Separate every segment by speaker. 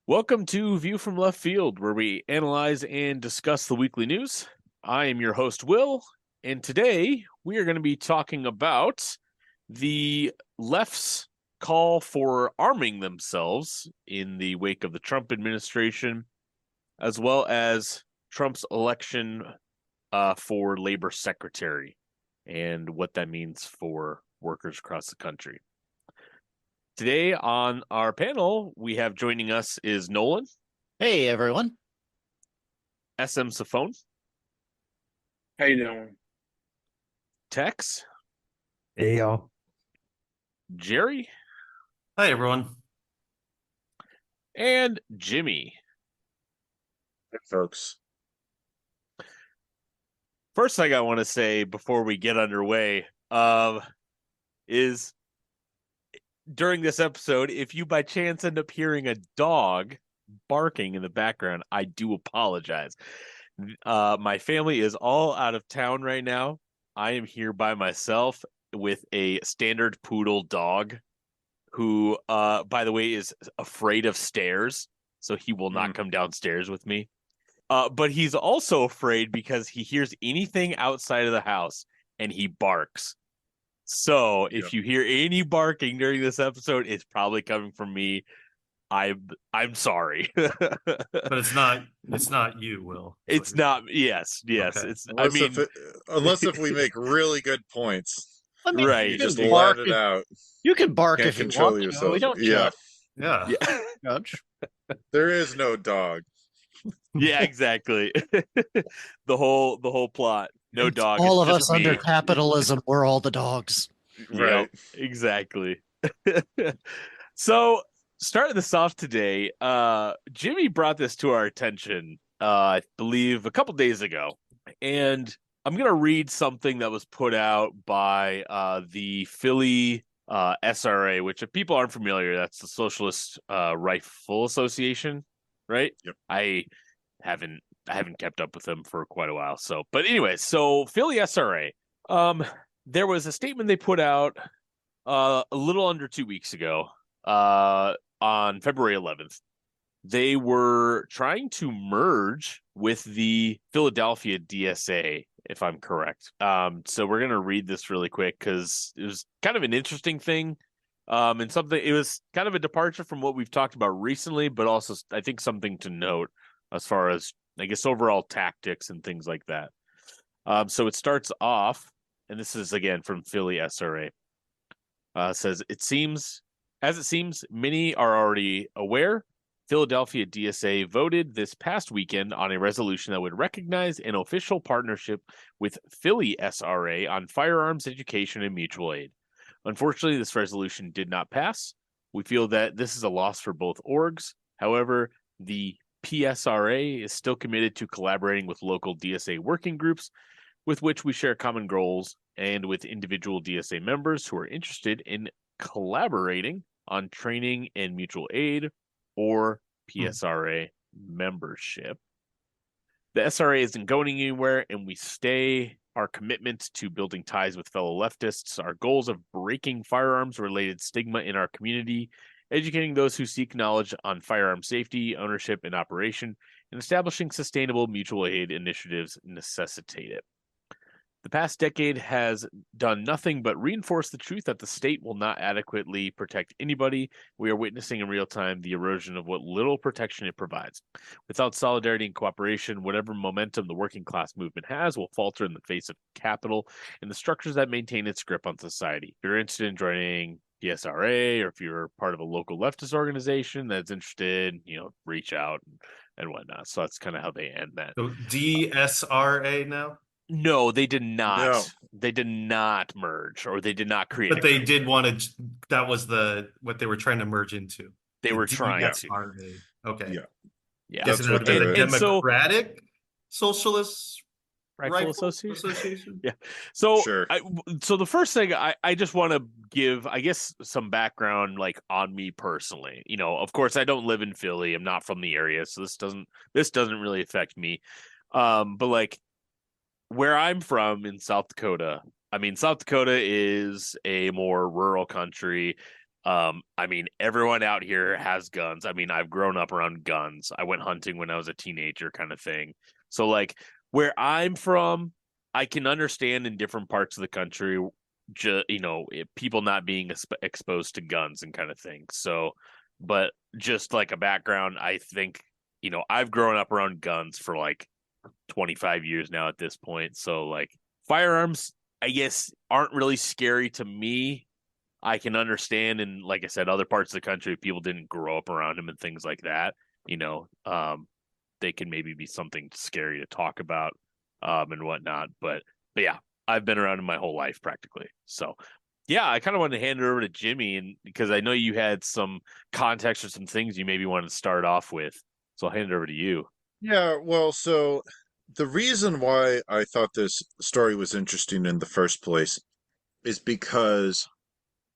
Speaker 1: Welcome to View from Left Field, where we analyze and discuss the weekly news. I am your host, Will, and today we are going to be talking about the left's call for arming themselves in the wake of the Trump administration, as well as Trump's election for labor secretary and what that means for workers across the country. Today on our panel, we have joining us is Nolan.
Speaker 2: Hey, everyone.
Speaker 1: SM Safone.
Speaker 3: How you doing?
Speaker 1: Tex.
Speaker 4: Hey, y'all.
Speaker 1: Jerry.
Speaker 2: Hi, everyone.
Speaker 1: And Jimmy.
Speaker 3: Hey, folks.
Speaker 1: First thing I want to say before we get underway is during this episode, if you by chance end up hearing a dog barking in the background, I do apologize. My family is all out of town right now. I am here by myself with a standard poodle dog who, by the way, is afraid of stairs, so he will not come downstairs with me. But he's also afraid because he hears anything outside of the house and he barks. So if you hear any barking during this episode, it's probably coming from me. I'm sorry.
Speaker 2: But it's not you, Will.
Speaker 1: It's not. Yes. Okay. It's.
Speaker 3: Unless if we make really good points,
Speaker 2: I mean,
Speaker 1: right?
Speaker 3: You just let it out.
Speaker 2: You can bark
Speaker 3: Can't
Speaker 2: if you
Speaker 3: control
Speaker 2: want
Speaker 3: yourself.
Speaker 2: to. We don't judge.
Speaker 1: Yeah.
Speaker 2: Judge.
Speaker 3: There is no dog.
Speaker 1: Yeah, exactly. the whole plot. No dog.
Speaker 2: All
Speaker 1: it's
Speaker 2: of
Speaker 1: just
Speaker 2: us
Speaker 1: me.
Speaker 2: under capitalism, we're all the dogs.
Speaker 3: Right.
Speaker 1: Yep, exactly. So, starting this off today, Jimmy brought this to our attention, I believe, a couple days ago. And I'm going to read something that was put out by the Philly SRA, which if people aren't familiar, that's the Socialist Rifle Association, right?
Speaker 3: Yep.
Speaker 1: I haven't kept up with them for quite a while. So, but anyway, so Philly SRA, there was a statement they put out a little under 2 weeks ago, on February 11th. They were trying to merge with the Philadelphia DSA, if I'm correct. So we're going to read this really quick because it was kind of an interesting thing. And something, it was kind of a departure from what we've talked about recently, but also I think something to note as far as, I guess, overall tactics and things like that. So it starts off, and this is again from Philly SRA. Says, it seems, many are already aware, Philadelphia DSA voted this past weekend on a resolution that would recognize an official partnership with Philly SRA on firearms education and mutual aid. Unfortunately, this resolution did not pass. We feel that this is a loss for both orgs. However, the PSRA is still committed to collaborating with local DSA working groups with which we share common goals and with individual DSA members who are interested in collaborating on training and mutual aid or PSRA membership. The SRA isn't going anywhere, and we stay our commitment to building ties with fellow leftists, our goals of breaking firearms-related stigma in our community, educating those who seek knowledge on firearm safety, ownership, and operation, and establishing sustainable mutual aid initiatives necessitate it. The past decade has done nothing but reinforce the truth that the state will not adequately protect anybody. We are witnessing in real time the erosion of what little protection it provides. Without solidarity and cooperation, whatever momentum the working class movement has will falter in the face of capital and the structures that maintain its grip on society. If you're interested in joining PSRA, or if you're part of a local leftist organization that's interested, reach out and whatnot. So that's kind of how they end that.
Speaker 4: So DSRA now?
Speaker 1: No, they did not.
Speaker 3: No.
Speaker 1: They did not merge, or they did not create.
Speaker 4: But they did want to. That was what they were trying to merge into.
Speaker 1: They were trying to.
Speaker 4: DSRA. Okay.
Speaker 1: Yeah.
Speaker 4: Guess it would have been a Democratic Socialist
Speaker 1: Rifle Association. Yeah.
Speaker 3: So
Speaker 1: sure. So the first thing I just want to give, I guess, some background, like, on me personally. Of course, I don't live in Philly. I'm not from the area, so this doesn't really affect me. But like, where I'm from in South Dakota, South Dakota is a more rural country. I mean, everyone out here has guns. I mean, I've grown up around guns. I went hunting when I was a teenager, kind of thing. So, like, where I'm from, I can understand in different parts of the country, people not being exposed to guns and kind of thing. So, but just like a background, I think, I've grown up around guns for like 25 years now at this point. So, like, firearms, I guess, aren't really scary to me. I can understand, and like I said, other parts of the country, if people didn't grow up around them and things like that, they can maybe be something scary to talk about, and whatnot. But yeah, I've been around them my whole life practically. So yeah, I kind of wanted to hand it over to Jimmy, and because I know you had some context or some things you maybe wanted to start off with, so I'll hand it over to you.
Speaker 3: Yeah, well, so the reason why I thought this story was interesting in the first place is because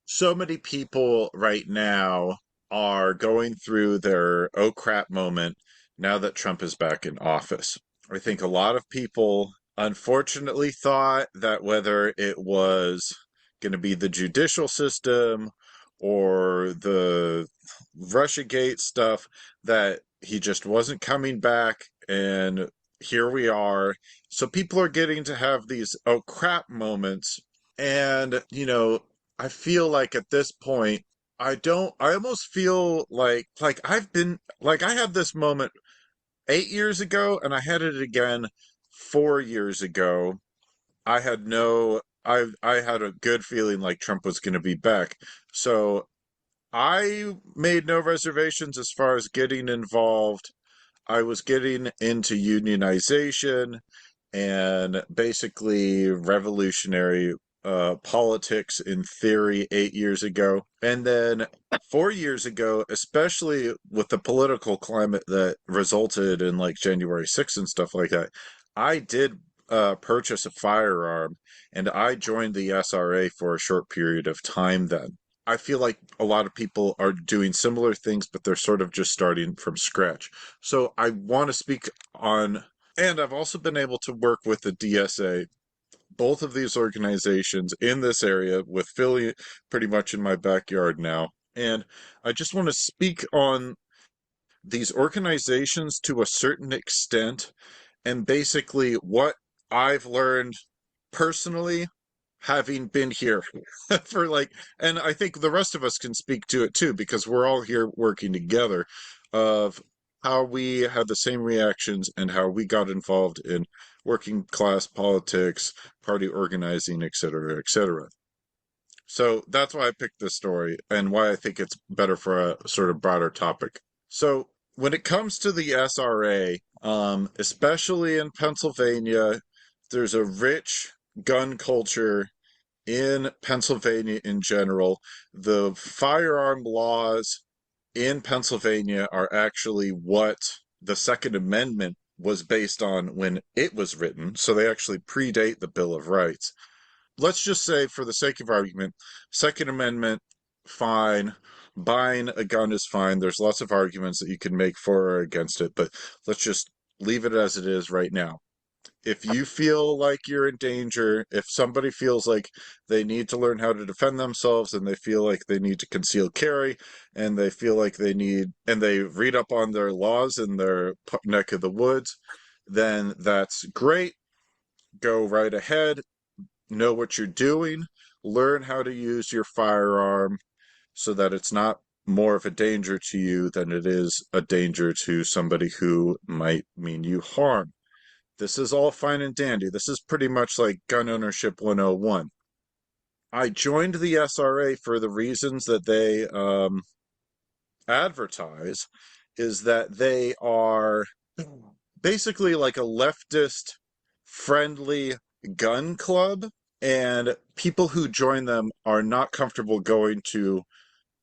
Speaker 3: so many people right now are going through their oh crap moment now that Trump is back in office. I think a lot of people unfortunately thought that whether it was going to be the judicial system or the Russiagate stuff, that he just wasn't coming back. And here we are. So people are getting to have these oh crap moments. And, I feel like at this point, I almost feel like I had this moment 8 years ago and I had it again 4 years ago. I had a good feeling like Trump was going to be back. So I made no reservations as far as getting involved. I was getting into unionization and basically revolutionary politics in theory 8 years ago. And then 4 years ago, especially with the political climate that resulted in like January 6th and stuff like that, I did purchase a firearm and I joined the SRA for a short period of time then. I feel like a lot of people are doing similar things, but they're sort of just starting from scratch. So I want to speak on, and I've also been able to work with the DSA, both of these organizations in this area, with Philly pretty much in my backyard now. And I just want to speak on these organizations to a certain extent and basically what I've learned personally having been here for like, and I think the rest of us can speak to it too because we're all here working together, of how we had the same reactions and how we got involved in working class politics, party organizing, etc., etc. So that's why I picked this story and why I think it's better for a sort of broader topic. So when it comes to the SRA, especially in Pennsylvania, there's a rich gun culture in Pennsylvania in general. The firearm laws in Pennsylvania are actually what the Second Amendment was based on when it was written, so they actually predate the Bill of Rights. Let's just say, for the sake of argument, Second Amendment, fine. Buying a gun is fine. There's lots of arguments that you can make for or against it, but let's just leave it as it is right now. If you feel like you're in danger, if somebody feels like they need to learn how to defend themselves and they feel like they need to conceal carry and they feel like they need, and they read up on their laws in their neck of the woods, then that's great. Go right ahead. Know what you're doing. Learn how to use your firearm so that it's not more of a danger to you than it is a danger to somebody who might mean you harm. This is all fine and dandy. This is pretty much like gun ownership 101. I joined the SRA for the reasons that they advertise, is that they are basically like a leftist friendly gun club, and people who join them are not comfortable going to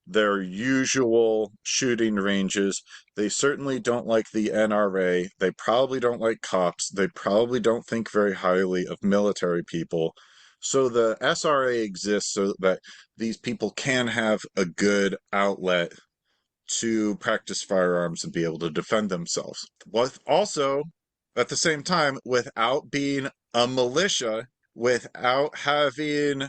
Speaker 3: their usual shooting ranges. They certainly don't like the NRA. They probably don't like cops. They probably don't think very highly of military people. So the SRA exists so that these people can have a good outlet to practice firearms and be able to defend themselves. With also, at the same time, without being a militia, without having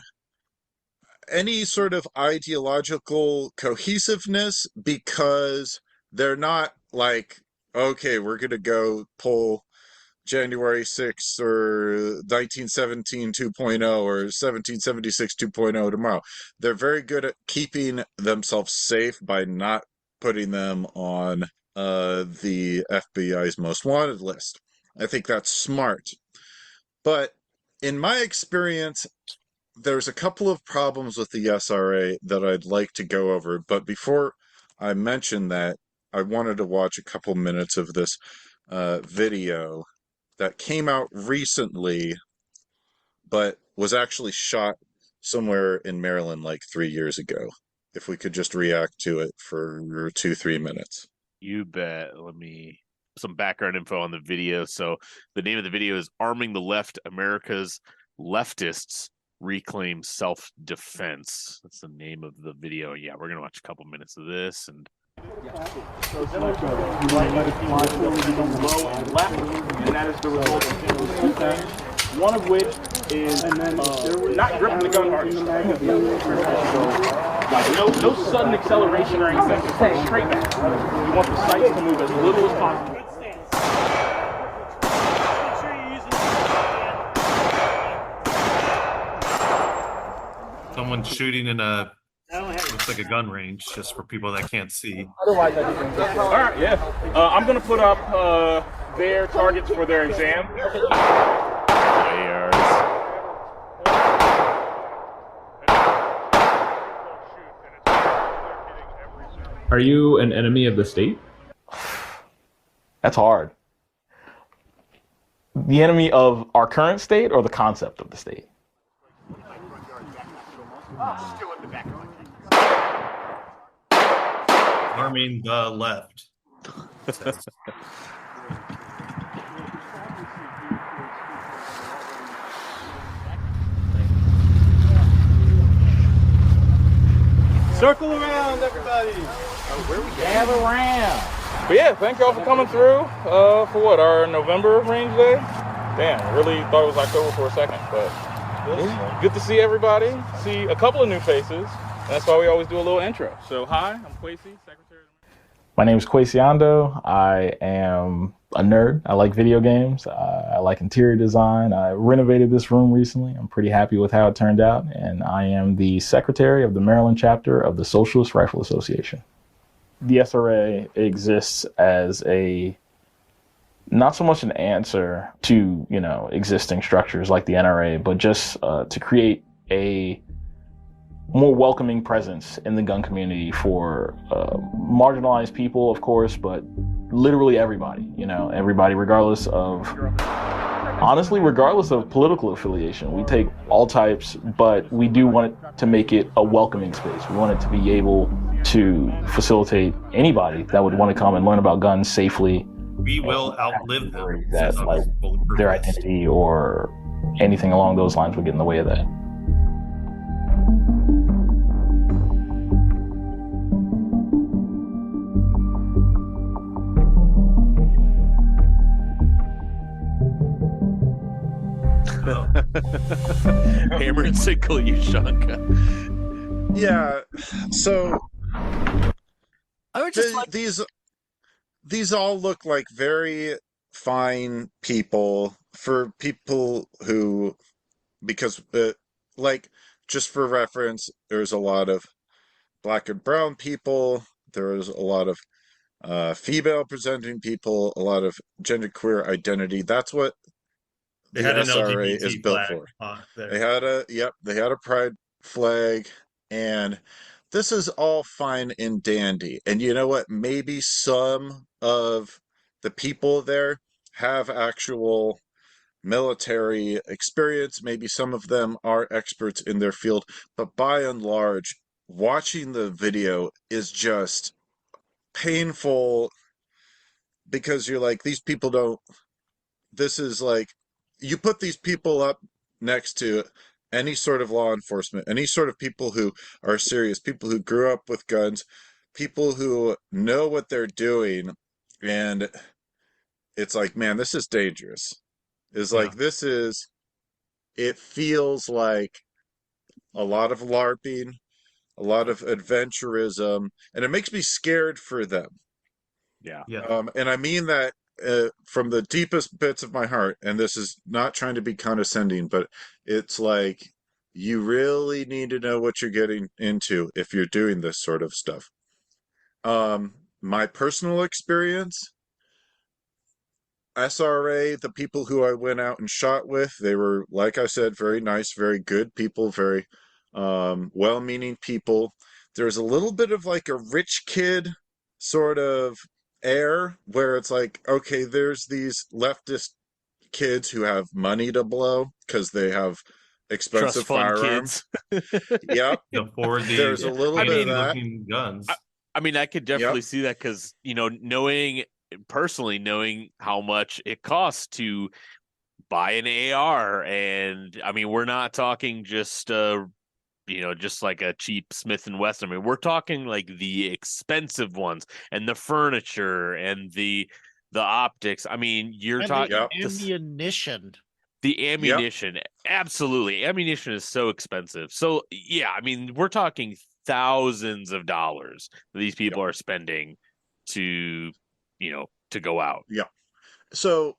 Speaker 3: any sort of ideological cohesiveness because they're not like, okay, we're going to go pull January 6th or 1917 2.0 or 1776 2.0 tomorrow. They're very good at keeping themselves safe by not putting them on the FBI's most wanted list. I think that's smart. But in my experience, there's a couple of problems with the SRA that I'd like to go over. But before I mention that, I wanted to watch a couple minutes of this video that came out recently, but was actually shot somewhere in Maryland like 3 years ago. If we could just react to it for 2-3 minutes.
Speaker 1: You bet. Let me some background info on the video. So the name of the video is "Arming the Left: America's Leftists Reclaim Self-Defense." That's the name of the video. Yeah, we're gonna watch a couple minutes of this and
Speaker 5: left, and that is the result of two things. One of which is not gripping the gun hard. Like no sudden acceleration or anything. Just straight back. You want the sights to move as little as possible.
Speaker 4: Someone shooting in a looks like a gun range, just for people that can't see.
Speaker 5: All right, yeah. I'm gonna put up their targets for their exam.
Speaker 6: Are you an enemy of the state?
Speaker 5: That's hard. The enemy of our current state or the concept of the state?
Speaker 4: Arming the left.
Speaker 5: Circle around, everybody. Gather around. But yeah, thank y'all for coming through for what, our November range day? Damn, really thought it was October for a second, but good to see everybody. See a couple of new faces. And that's why we always do a little intro. So hi, I'm Kwesi, Secretary. My name is Kwesi Ando. I am a nerd. I like video games. I like interior design. I renovated this room recently. I'm pretty happy with how it turned out. And I am the secretary of the Maryland chapter of the Socialist Rifle Association. The SRA exists as not so much an answer to, existing structures like the NRA, but just to create a more welcoming presence in the gun community for marginalized people, of course, but literally everybody, everybody, regardless of political affiliation. We take all types, but we do want it to make it a welcoming space. We want it to be able to facilitate anybody that would want to come and learn about guns safely.
Speaker 4: We will outlive them.
Speaker 5: That like their identity or anything along those lines would get in the way of that.
Speaker 1: Hammer and sickle you, Shanka.
Speaker 3: Yeah, so
Speaker 2: I would just like
Speaker 3: these all look like very fine people for people who, because like, just for reference, there's a lot of black and brown people, there's a lot of female presenting people, a lot of genderqueer identity. That's what
Speaker 4: They
Speaker 3: the
Speaker 4: had an
Speaker 3: SRA is
Speaker 4: LGBT
Speaker 3: built
Speaker 4: flag
Speaker 3: for.
Speaker 4: there.
Speaker 3: They had a pride flag, and this is all fine and dandy. And you know what? Maybe some of the people there have actual military experience. Maybe some of them are experts in their field, but by and large, watching the video is just painful because you're like, these people don't, this is like, you put these people up next to any sort of law enforcement, any sort of people who are serious, people who grew up with guns, people who know what they're doing, and it's like, man, this is dangerous. It's like, it feels like a lot of LARPing, a lot of adventurism, and it makes me scared for them.
Speaker 1: Yeah.
Speaker 4: Yeah.
Speaker 3: And I mean that from the deepest bits of my heart. And this is not trying to be condescending, but it's like you really need to know what you're getting into if you're doing this sort of stuff. My personal experience, SRA, the people who I went out and shot with, they were, like I said, very nice, very good people, very well-meaning people. There's a little bit of like a rich kid sort of air where it's like, okay, there's these leftist kids who have money to blow because they have
Speaker 1: Trust
Speaker 3: expensive
Speaker 1: fund
Speaker 3: firearms.
Speaker 1: kids.
Speaker 3: Yep,
Speaker 4: Afford
Speaker 3: there's
Speaker 4: these
Speaker 3: a
Speaker 1: Yeah.
Speaker 3: little
Speaker 1: I
Speaker 3: bit of
Speaker 1: mean,
Speaker 3: that.
Speaker 4: looking guns.
Speaker 1: I mean, I could
Speaker 3: Yep,
Speaker 1: definitely see that because, knowing personally, knowing how much it costs to buy an AR. And I mean, we're not talking just, just like a cheap Smith and Wesson. I mean, we're talking like the expensive ones and the furniture and the optics. I mean, you're
Speaker 2: And the
Speaker 1: talking
Speaker 3: yep,
Speaker 2: ammunition.
Speaker 1: the
Speaker 3: yep,
Speaker 1: ammunition. Absolutely. Ammunition is so expensive. So, yeah, I mean, we're talking thousands of dollars that these
Speaker 3: yep,
Speaker 1: people are spending to, to go out.
Speaker 3: yep. So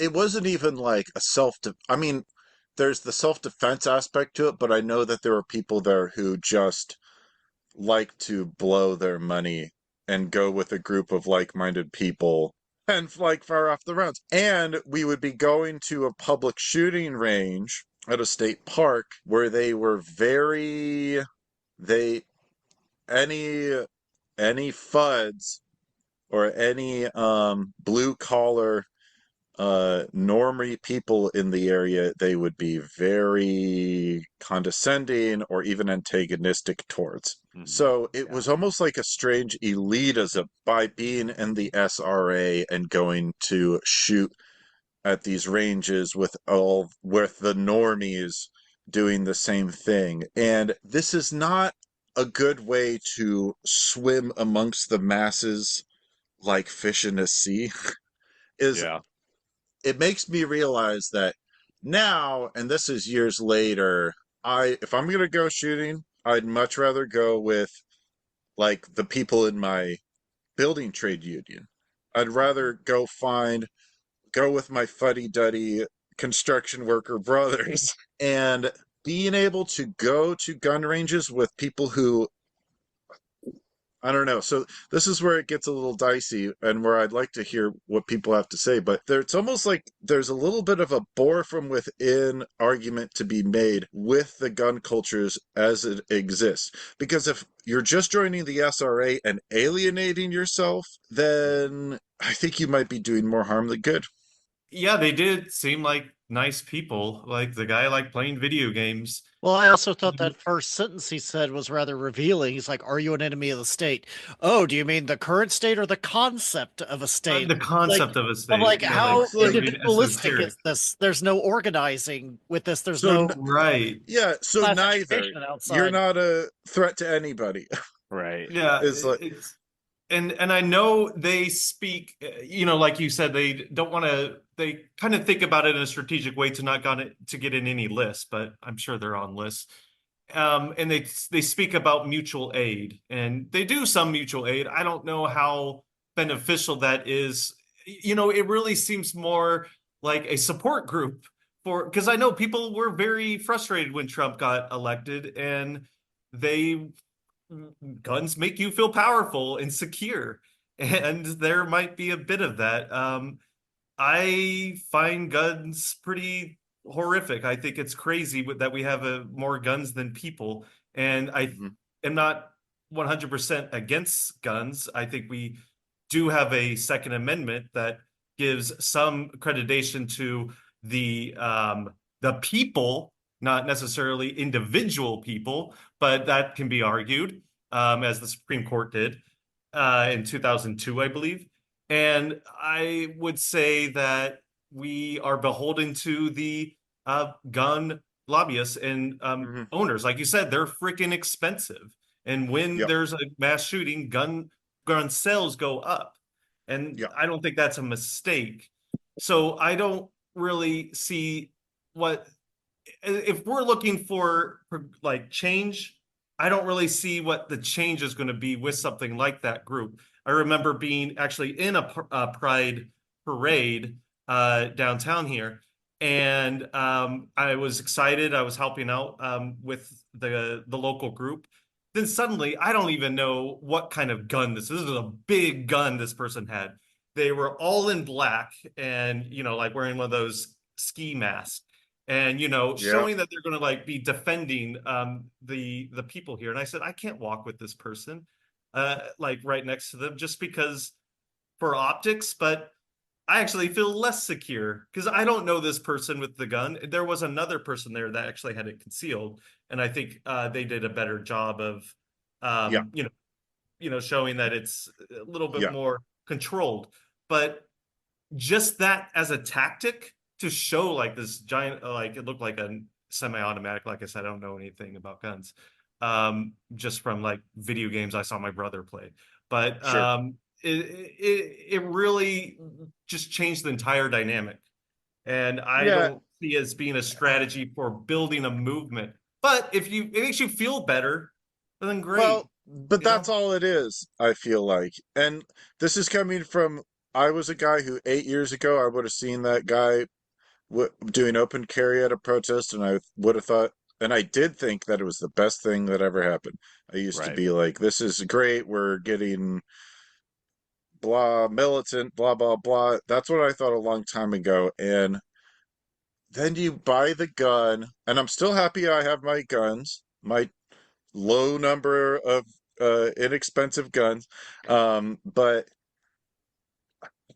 Speaker 3: it wasn't even like a I mean, there's the self-defense aspect to it, but I know that there are people there who just like to blow their money and go with a group of like-minded people and like fire off the rounds. And we would be going to a public shooting range at a state park where they were they any FUDs or any blue collar normie people in the area, they would be very condescending or even antagonistic towards. So it
Speaker 1: Yeah.
Speaker 3: was almost like a strange elitism by being in the SRA and going to shoot at these ranges with the normies doing the same thing. And this is not a good way to swim amongst the masses like fish in a sea. Is
Speaker 1: Yeah.
Speaker 3: It makes me realize that now, and this is years later, if I'm gonna go shooting, I'd much rather go with like the people in my building trade union. I'd rather go with my fuddy-duddy construction worker brothers and being able to go to gun ranges with people who I don't know. So this is where it gets a little dicey and where I'd like to hear what people have to say. But it's almost like there's a little bit of a bore from within argument to be made with the gun cultures as it exists. Because if you're just joining the SRA and alienating yourself, then I think you might be doing more harm than good.
Speaker 4: Yeah, they did seem like nice people. Like the guy liked playing video games.
Speaker 2: Well, I also thought that first sentence he said was rather revealing. He's like, "Are you an enemy of the state?" Oh, do you mean the current state or the concept of a state?
Speaker 4: The
Speaker 2: Like,
Speaker 4: concept of a
Speaker 2: I'm
Speaker 4: state,
Speaker 2: like,
Speaker 4: yeah,
Speaker 2: how
Speaker 3: It's like
Speaker 2: individualistic
Speaker 4: esoteric.
Speaker 2: is this? There's no organizing with this. There's
Speaker 3: so
Speaker 2: no
Speaker 4: Right.
Speaker 3: yeah, so
Speaker 2: class
Speaker 3: neither.
Speaker 2: education
Speaker 3: You're
Speaker 2: outside.
Speaker 3: not a threat to anybody.
Speaker 1: Right.
Speaker 4: Yeah,
Speaker 3: It's like
Speaker 4: it's and I know they speak, like you said, they don't want to. They kind of think about it in a strategic way to not get in any lists, but I'm sure they're on lists. And they speak about mutual aid, and they do some mutual aid. I don't know how beneficial that is. It really seems more like a support group because I know people were very frustrated when Trump got elected, and they guns make you feel powerful and secure, and there might be a bit of that. I find guns pretty horrific. I think it's crazy that we have more guns than people, and I
Speaker 3: mhm,
Speaker 4: am not 100% against guns. I think we do have a Second Amendment that gives some accreditation to the people, not necessarily individual people, but that can be argued, as the Supreme Court did in 2002, I believe. And I would say that we are beholden to the gun lobbyists and
Speaker 3: mhm,
Speaker 4: owners. Like you said, they're freaking expensive. And when
Speaker 3: yep,
Speaker 4: there's a mass shooting, gun sales go up. And
Speaker 3: yep.
Speaker 4: I don't think that's a mistake. So I don't really see what if we're looking for like change, I don't really see what the change is going to be with something like that group. I remember being actually in a pride parade downtown here, and I was excited. I was helping out with the local group. Then suddenly, I don't even know what kind of gun this is. This is a big gun this person had. They were all in black and, like wearing one of those ski masks and,
Speaker 3: Yeah.
Speaker 4: showing that they're going to like be defending the people here. And I said, I can't walk with this person like right next to them just because for optics, but I actually feel less secure because I don't know this person with the gun. There was another person there that actually had it concealed, and I think they did a better job of,
Speaker 3: Yeah.
Speaker 4: showing that it's a little bit
Speaker 3: Yeah.
Speaker 4: more controlled. But just that as a tactic to show like this giant, like it looked like a semi-automatic. Like I said, I don't know anything about guns, just from like video games I saw my brother play. But
Speaker 3: Sure.
Speaker 4: it really just changed the entire dynamic. And I
Speaker 3: Yeah.
Speaker 4: don't see as being a strategy for building a movement. But if it makes you feel better, then great.
Speaker 3: Well, but
Speaker 4: You know?
Speaker 3: that's all it is, I feel like. And this is coming from, I was a guy who 8 years ago, I would have seen that guy doing open carry at a protest, and I would have thought, and I did think that it was the best thing that ever happened. I used to
Speaker 1: Right.
Speaker 3: be like, this is great. We're getting blah, militant, blah, blah, blah. That's what I thought a long time ago. And then you buy the gun, and I'm still happy I have my guns, my low number of inexpensive guns. But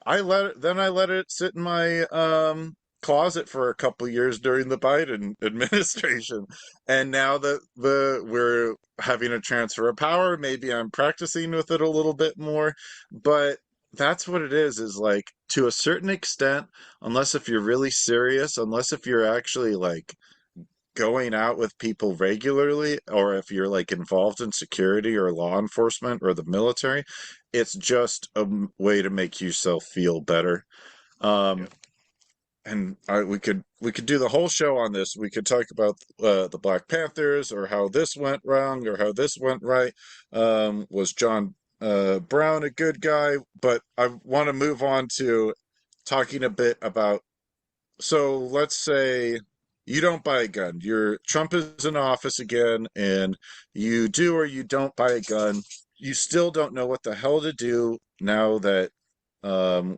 Speaker 3: I let it sit in my closet for a couple years during the Biden administration. And now that we're having a transfer of power, maybe I'm practicing with it a little bit more. But that's what it is like to a certain extent, unless if you're really serious, unless if you're actually like going out with people regularly, or if you're like involved in security or law enforcement or the military, it's just a way to make yourself feel better. Um,
Speaker 4: Yeah.
Speaker 3: and we could do the whole show on this. We could talk about the Black Panthers, or how this went wrong, or how this went right. Was John Brown a good guy? But I want to move on to talking a bit about, so let's say you don't buy a gun. Trump is in office again, and you do or you don't buy a gun. You still don't know what the hell to do now that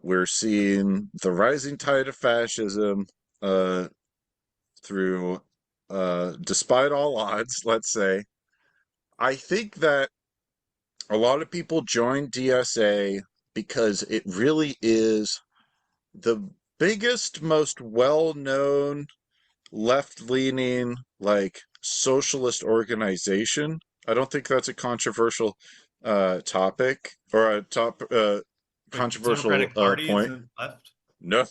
Speaker 3: we're seeing the rising tide of fascism uh, through, despite all odds, let's say. I think that a lot of people join DSA because it really is the biggest, most well-known left-leaning, like socialist organization. I don't think that's a controversial topic, or a
Speaker 4: The
Speaker 3: controversial
Speaker 4: Democratic Party
Speaker 3: point.
Speaker 4: isn't left.
Speaker 3: No.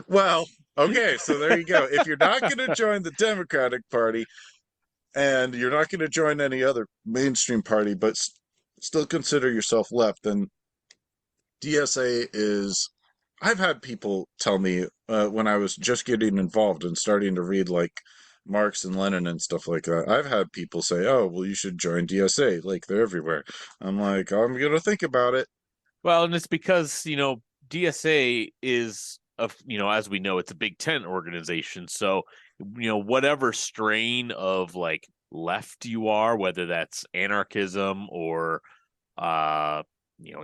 Speaker 3: Well, okay, so there you go. If you're not going to join the Democratic Party, and you're not going to join any other mainstream party, but still consider yourself left, then DSA is. I've had people tell me when I was just getting involved and starting to read like Marx and Lenin and stuff like that. I've had people say, "Oh, well, you should join DSA. Like they're everywhere." I'm like, I'm gonna think about it.
Speaker 1: Well, and it's because, DSA is as we know, it's a Big Ten organization. So, whatever strain of like left you are, whether that's anarchism or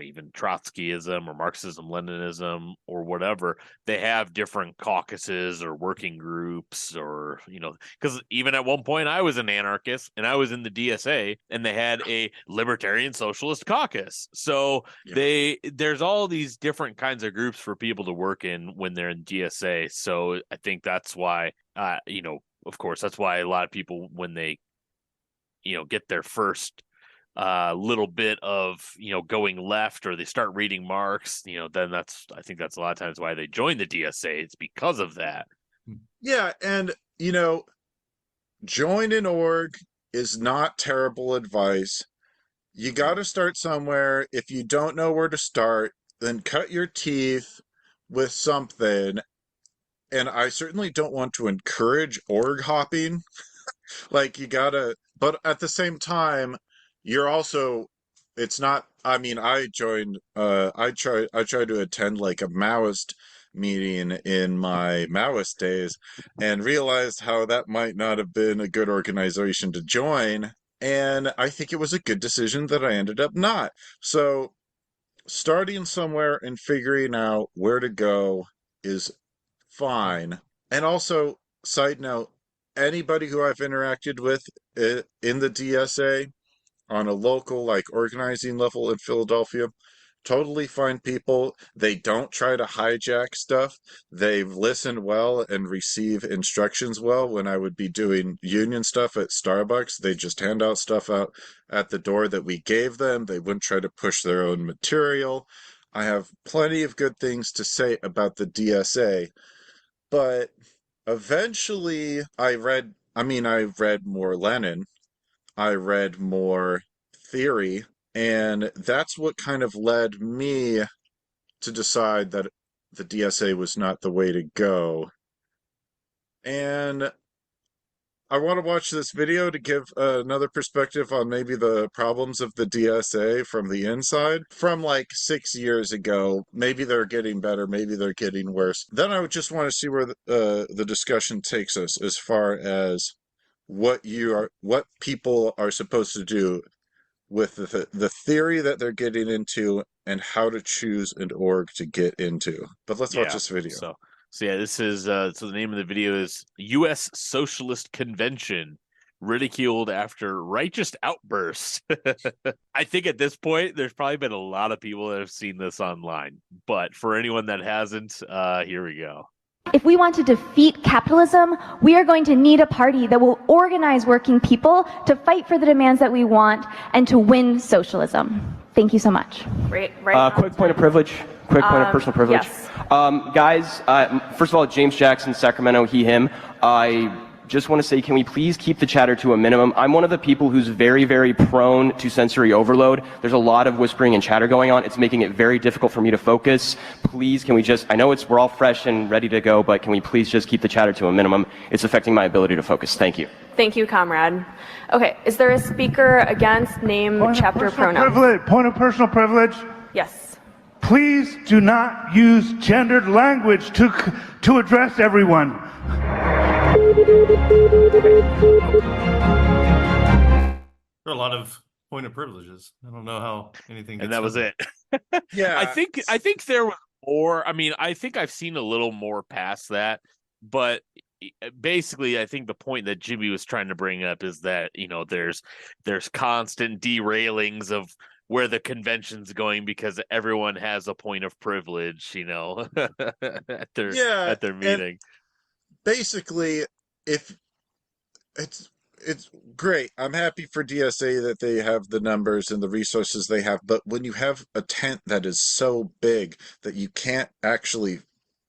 Speaker 1: even Trotskyism or Marxism, Leninism or whatever, they have different caucuses or working groups, or, because even at one point I was an anarchist and I was in the DSA, and they had a libertarian socialist caucus. So there's all these different kinds of groups for people to work in when they're in DSA. So I think that's why, of course, that's why a lot of people, when they, get their first little bit of going left, or they start reading Marx, then I think that's a lot of times why they join the DSA. It's because of that.
Speaker 3: Yeah, and join an org is not terrible advice. You got to start somewhere. If you don't know where to start, then cut your teeth with something. and I certainly don't want to encourage org hopping. Like you gotta, but at the same time, you're also, it's not, I mean, I try to attend like a Maoist meeting in my Maoist days and realized how that might not have been a good organization to join. And I think it was a good decision that I ended up not. So starting somewhere and figuring out where to go is fine. And also, side note, anybody who I've interacted with in the DSA on a local, like organizing level in Philadelphia, totally fine people. They don't try to hijack stuff. They listen well and receive instructions well. When I would be doing union stuff at Starbucks, they just hand out stuff out at the door that we gave them. They wouldn't try to push their own material. I have plenty of good things to say about the DSA, but eventually I read more Lenin, I read more theory, and that's what kind of led me to decide that the DSA was not the way to go. And I want to watch this video to give another perspective on maybe the problems of the DSA from the inside from like 6 years ago. Maybe they're getting better, maybe they're getting worse. Then I would just want to see where the discussion takes us as far as what people are supposed to do with the theory that they're getting into and how to choose an org to get into. But let's watch this video.
Speaker 1: So yeah, this is so the name of the video is U.S. Socialist Convention ridiculed after righteous outburst. I think at this point, there's probably been a lot of people that have seen this online. But for anyone that hasn't, here we go.
Speaker 7: If we want to defeat capitalism, we are going to need a party that will organize working people to fight for the demands that we want and to win socialism. Thank you so much.
Speaker 8: Quick
Speaker 9: Point of privilege. Quick point of personal privilege.
Speaker 8: Yes.
Speaker 9: Guys, first of all, James Jackson, Sacramento, he, him. I just want to say, can we please keep the chatter to a minimum? I'm one of the people who's very, very prone to sensory overload. There's a lot of whispering and chatter going on. It's making it very difficult for me to focus. Please, can we just, I know we're all fresh and ready to go, but can we please just keep the chatter to a minimum? It's affecting my ability to focus. Thank you.
Speaker 8: Thank you, comrade. Okay, is there a speaker against name, chapter, pronoun?
Speaker 10: Point of personal privilege.
Speaker 8: Yes.
Speaker 10: Please do not use gendered language to address everyone.
Speaker 4: There are a lot of point of privileges. I don't know how anything gets
Speaker 1: And that was
Speaker 4: done.
Speaker 1: it.
Speaker 3: Yeah.
Speaker 1: I think there was more. I mean, I think I've seen a little more past that, but basically I think the point that Jimmy was trying to bring up is that, you know, there's constant derailings of where the convention's going because everyone has a point of privilege, you know, at their meeting.
Speaker 3: Basically, if it's great. I'm happy for DSA that they have the numbers and the resources they have, but when you have a tent that is so big that you can't actually,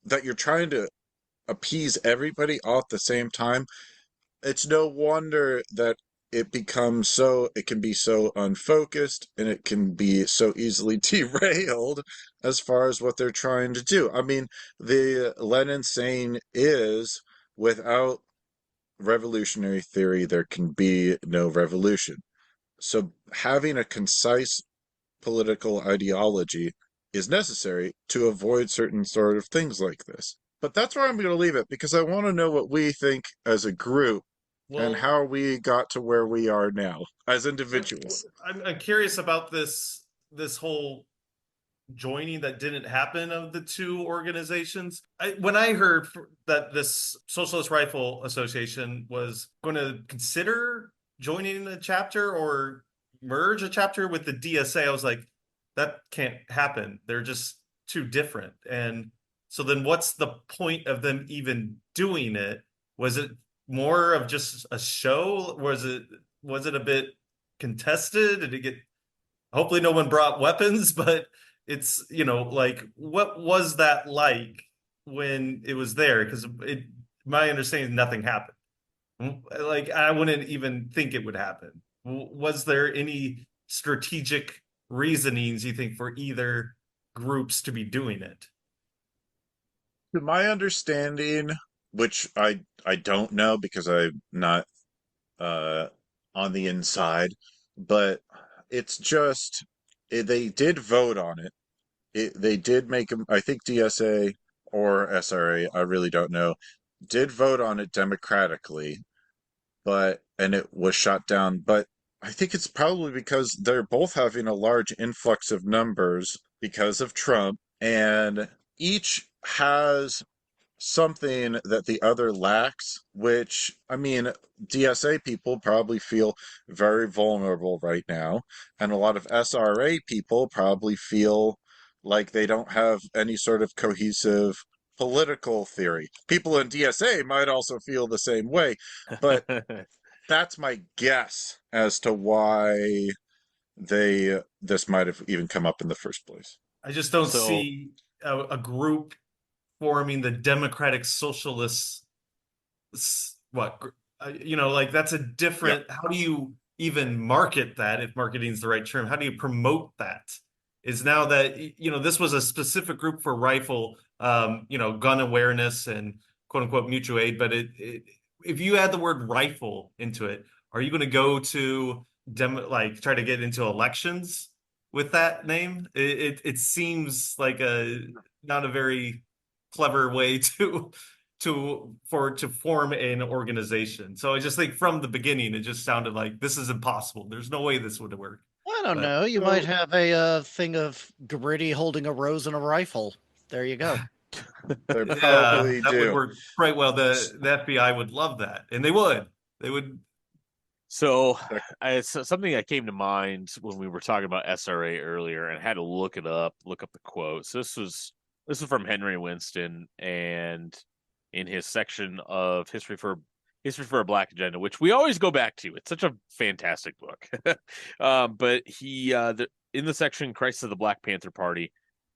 Speaker 3: that you're trying to appease everybody all at the same time, it's no wonder that it can be so unfocused and it can be so easily derailed as far as what they're trying to do. I mean, the Lenin saying is, without revolutionary theory, there can be no revolution. So having a concise political ideology is necessary to avoid certain sort of things like this. But that's where I'm going to leave it, because I want to know what we think as a group and how we got to where we are now as individuals.
Speaker 4: I'm curious about this whole joining that didn't happen of the two organizations. When I heard that this Socialist Rifle Association was going to consider joining a chapter or merge a chapter with the DSA, I was like, that can't happen. They're just too different. And so then what's the point of them even doing it? Was it more of just a show? Was it a bit contested? Did it get, hopefully no one brought weapons, but it's, you know, like, what was that like when it was there? Because my understanding, nothing happened. Like, I wouldn't even think it would happen. Was there any strategic reasonings, you think, for either groups to be doing it?
Speaker 3: To my understanding, which I don't know because I'm not uh on the inside, but it's just they did vote on it. They did make them. I think DSA or SRA, I really don't know, did vote on it democratically, but and it was shot down. But I think it's probably because they're both having a large influx of numbers because of Trump, and each has something that the other lacks, which, I mean, DSA people probably feel very vulnerable right now, and a lot of SRA people probably feel like they don't have any sort of cohesive political theory. People in DSA might also feel the same way, but that's my guess as to why this might have even come up in the first place.
Speaker 4: I just don't
Speaker 1: So-
Speaker 4: see a group forming the Democratic Socialists. Like that's a different. How do you even market that if marketing is the right term? How do you promote that? Is now that this was a specific group for rifle, gun awareness and quote unquote mutual aid. But if you add the word rifle into it, are you going to go to try to get into elections with that name? It seems like not a very clever way to form an organization. So I just think from the beginning it just sounded like this is impossible. There's no way this would work.
Speaker 2: I don't know. You might have a thing of Gritty holding a rose and a rifle. There you go.
Speaker 3: They probably
Speaker 4: that
Speaker 3: do.
Speaker 4: would work quite well. The FBI would love that, and they would. They would.
Speaker 1: So, something that came to mind when we were talking about SRA earlier, and had to look up the quote. So this was from Henry Winston, and in his section of History for a Black Agenda, which we always go back to. It's such a fantastic book. But he in the section Crisis of the Black Panther Party,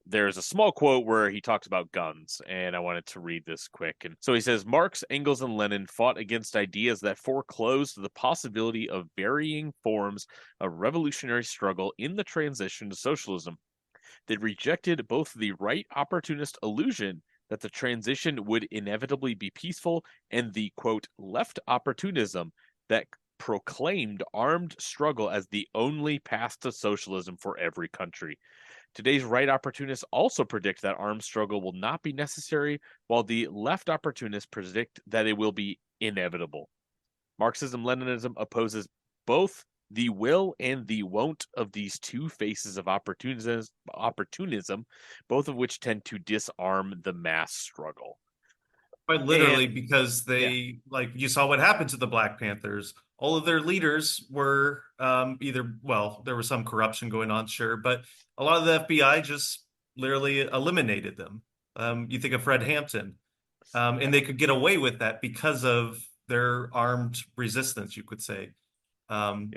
Speaker 1: there's a small quote where he talks about guns, and I wanted to read this quick. And so he says, Marx, Engels, and Lenin fought against ideas that foreclosed the possibility of varying forms of revolutionary struggle in the transition to socialism. They rejected both the right opportunist illusion that the transition would inevitably be peaceful and the, quote, left opportunism that proclaimed armed struggle as the only path to socialism for every country. Today's right opportunists also predict that armed struggle will not be necessary, while the left opportunists predict that it will be inevitable. Marxism-Leninism opposes both the will and the won't of these two faces of opportunism, both of which tend to disarm the mass struggle.
Speaker 4: Quite literally, because they you saw what happened to the Black Panthers. All of their leaders were there was some corruption going on, sure, but a lot of the FBI just literally eliminated them. You think of Fred Hampton, and they could get away with that because of their armed resistance, you could say. And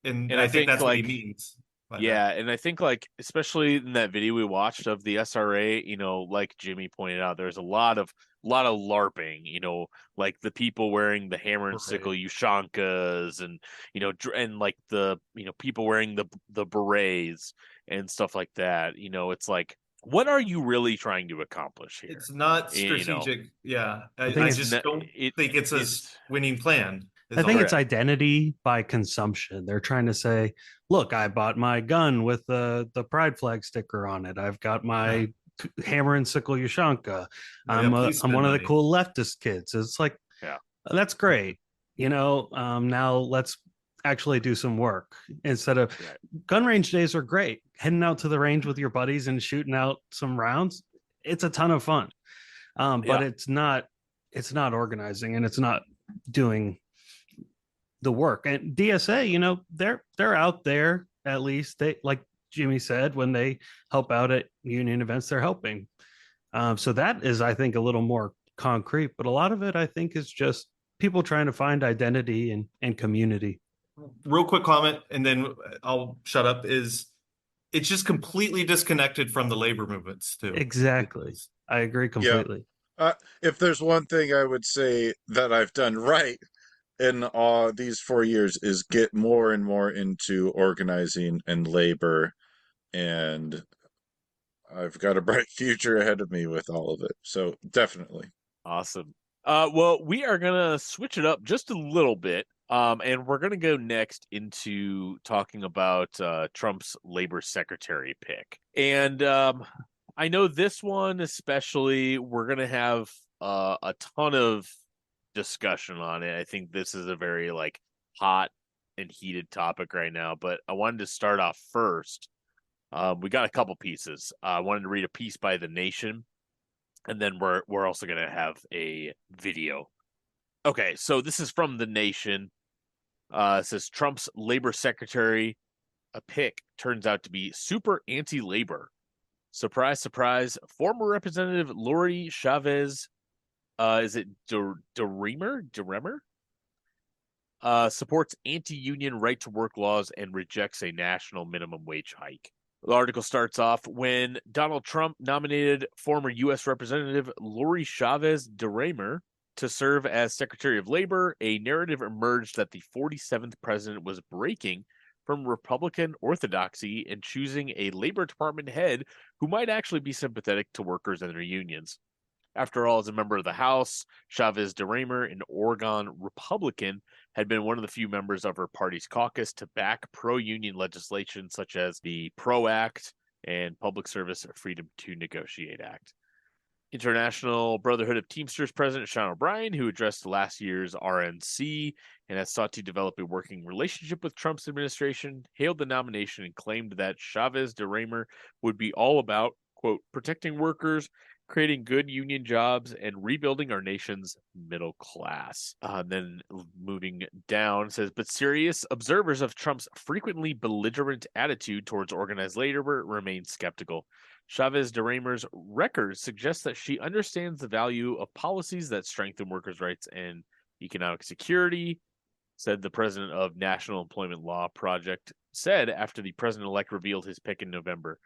Speaker 4: I think that's what he means.
Speaker 1: And I think especially in that video we watched of the SRA, like Jimmy pointed out, there's a lot of LARPing, like the people wearing the hammer and sickle Ushankas and the people wearing the berets and stuff like that. It's like, what are you really trying to accomplish here?
Speaker 4: It's not strategic. I just don't think it's a winning plan.
Speaker 11: I think it's identity by consumption. They're trying to say, look, I bought my gun with the pride flag sticker on it. I've got my hammer and sickle Ushanka. I'm one of the cool leftist kids. It's like, that's great. Now let's actually do some work instead of gun range days are great. Heading out to the range with your buddies and shooting out some rounds. It's a ton of fun. But it's not organizing, and it's not doing the work. And DSA, they're out there. At least they, like Jimmy said, when they help out at union events, they're helping. So that is, I think, a little more concrete, but a lot of it, I think, is just people trying to find identity and community.
Speaker 4: Real quick comment, and then I'll shut up, is it's just completely disconnected from the labor movements too.
Speaker 11: Exactly. I agree completely.
Speaker 3: If there's one thing I would say that I've done right in these 4 years is get more and more into organizing and labor, and I've got a bright future ahead of me with all of it. So definitely.
Speaker 1: Awesome. Well, we are gonna switch it up just a little bit. And we're gonna go next into talking about Trump's labor secretary pick. And I know this one especially, we're gonna have a ton of discussion on it. I think this is a very hot and heated topic right now, but I wanted to start off first. We got a couple pieces. I wanted to read a piece by The Nation, and then we're also going to have a video. Okay, so this is from The Nation. It says Trump's labor secretary, a pick, turns out to be super anti-labor. Surprise, surprise. Former Representative Lori Chavez, is it DeRemer? Supports anti-union right-to-work laws and rejects a national minimum wage hike. The article starts off, when Donald Trump nominated former U.S. Representative Lori Chavez DeRemer to serve as Secretary of Labor, a narrative emerged that the 47th president was breaking from Republican orthodoxy and choosing a Labor Department head who might actually be sympathetic to workers and their unions. After all, as a member of the House, Chavez DeRemer, an Oregon Republican, had been one of the few members of her party's caucus to back pro-union legislation such as the PRO Act and Public Service Freedom to Negotiate Act. International Brotherhood of Teamsters President Sean O'Brien, who addressed last year's RNC and has sought to develop a working relationship with Trump's administration, hailed the nomination and claimed that Chavez DeRemer would be all about, quote, protecting workers, creating good union jobs, and rebuilding our nation's middle class. Then moving down, it says, but serious observers of Trump's frequently belligerent attitude towards organized labor remain skeptical. Chavez DeRemer's record suggests that she understands the value of policies that strengthen workers' rights and economic security, said the president of National Employment Law Project, said after the president-elect revealed his pick in November.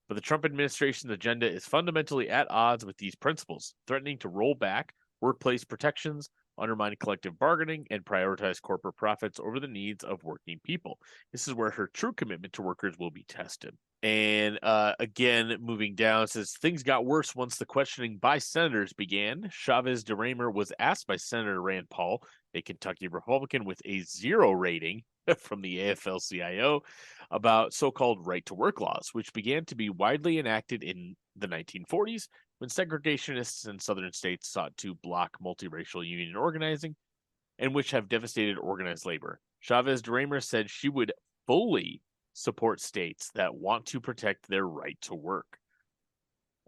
Speaker 1: But the Trump administration's agenda is fundamentally at odds with these principles, threatening to roll back workplace protections, undermine collective bargaining, and prioritize corporate profits over the needs of working people. This is where her true commitment to workers will be tested. And again, moving down, it says things got worse once the questioning by senators began. Chavez DeRemer was asked by Senator Rand Paul, a Kentucky Republican with a 0 rating from the AFL-CIO, about so-called right-to-work laws, which began to be widely enacted in the 1940s when segregationists in southern states sought to block multiracial union organizing, and which have devastated organized labor. Chavez DeRemer said she would fully support states that want to protect their right to work.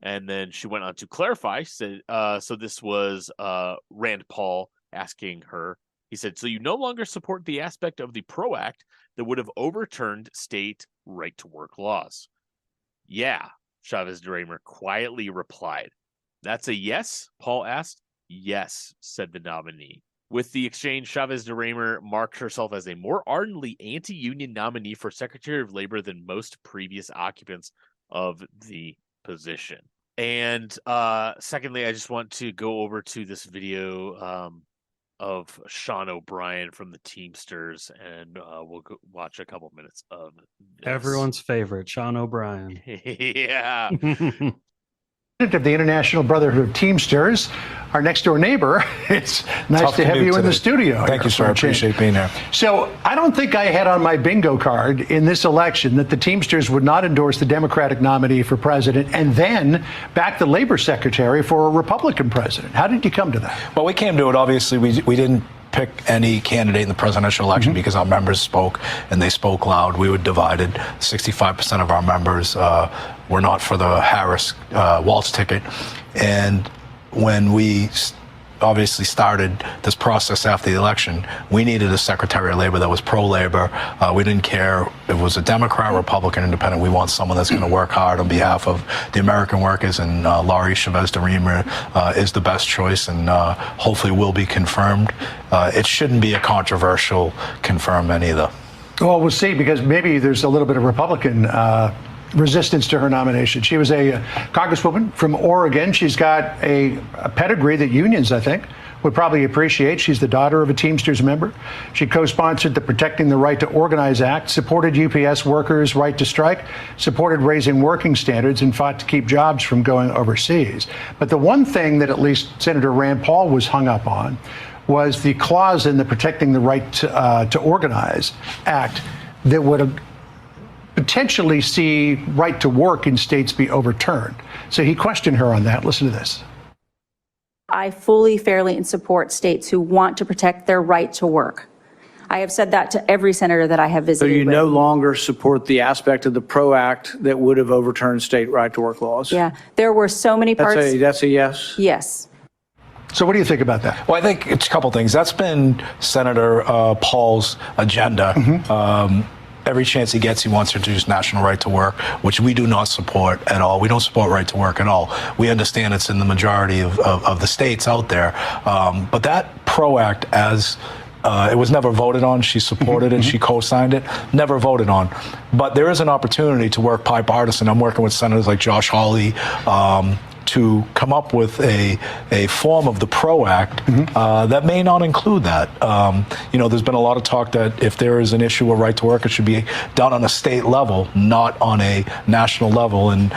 Speaker 1: And then she went on to clarify, said, so this was Rand Paul asking her, he said, so you no longer support the aspect of the PRO Act that would have overturned state right-to-work laws? Yeah, Chavez DeRemer quietly replied. That's a yes? Paul asked. Yes, said the nominee. With the exchange, Chavez DeRemer marked herself as a more ardently anti-union nominee for Secretary of Labor than most previous occupants of the position. And secondly, I just want to go over to this video of Sean O'Brien from the Teamsters, and we'll go watch a couple minutes of this.
Speaker 11: Everyone's favorite, Sean O'Brien.
Speaker 1: Yeah.
Speaker 12: Of the International Brotherhood of Teamsters, our next door neighbor. It's nice to have you in the studio.
Speaker 13: Thank you, sir. I appreciate being here.
Speaker 12: So I don't think I had on my bingo card in this election that the Teamsters would not endorse the Democratic nominee for president and then back the labor secretary for a Republican president. How did you come to that?
Speaker 13: Well, we came to it, obviously, we didn't pick any candidate in the presidential election because our members spoke, and they spoke loud. We were divided. 65% of our members were not for the Harris Walz ticket. And when we obviously started this process after the election, we needed a Secretary of Labor that was pro-labor. We didn't care if it was a Democrat, Republican, Independent. We want someone that's going to work hard on behalf of the American workers, and Lori Chavez DeRemer is the best choice, and hopefully will be confirmed. It shouldn't be a controversial confirmment either.
Speaker 12: Well, we'll see, because maybe there's a little bit of Republican resistance to her nomination. She was a congresswoman from Oregon. She's got a pedigree that unions, I think, would probably appreciate. She's the daughter of a Teamsters member. She co-sponsored the Protecting the Right to Organize Act, supported UPS workers' right to strike, supported raising working standards, and fought to keep jobs from going overseas. But the one thing that at least Senator Rand Paul was hung up on was the clause in the Protecting the Right to Organize Act that would potentially see right to work in states be overturned. So he questioned her on that. Listen to this.
Speaker 14: I fully, fairly, and support states who want to protect their right to work. I have said that to every senator that I have visited.
Speaker 15: So you
Speaker 14: with.
Speaker 15: no longer support the aspect of the PRO Act that would have overturned state right to work laws?
Speaker 14: Yeah, there were so many parts.
Speaker 15: That's a yes?
Speaker 14: Yes.
Speaker 12: So what do you think about that?
Speaker 13: Well, I think it's a couple things. That's been Senator Paul's agenda. Every chance he gets, he wants to introduce national right to work, which we do not support at all. We don't support right to work at all. We understand it's in the majority of the states out there. But that PRO Act, as it was never voted on. She supported it. She co-signed it. Never voted on. But there is an opportunity to work bipartisan. I'm working with senators like Josh Hawley to come up with a form of the PRO Act that may not include that. There's been a lot of talk that if there is an issue of right to work, it should be done on a state level, not on a national level. And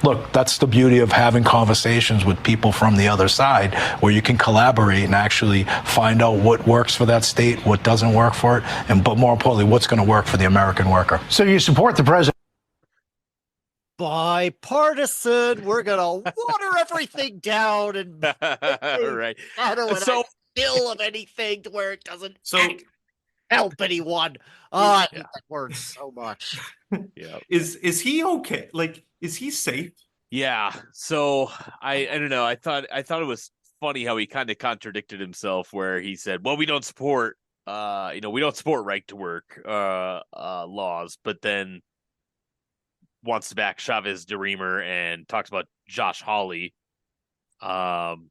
Speaker 13: look, that's the beauty of having conversations with people from the other side, where you can collaborate and actually find out what works for that state, what doesn't work for it, but more importantly, what's going to work for the American worker.
Speaker 12: So you support the president?
Speaker 2: Bipartisan. We're gonna water everything down and
Speaker 1: right.
Speaker 2: I don't want
Speaker 1: So-
Speaker 2: to spill of anything to where it doesn't
Speaker 4: So
Speaker 2: help anyone. I hate that word so much.
Speaker 1: Yeah.
Speaker 4: is he okay? Like, is he safe?
Speaker 1: Yeah. So I don't know. I thought it was funny how he kind of contradicted himself, where he said, "Well, we don't support we don't support right to work laws," but then wants to back Chavez DeRemer and talks about Josh Hawley,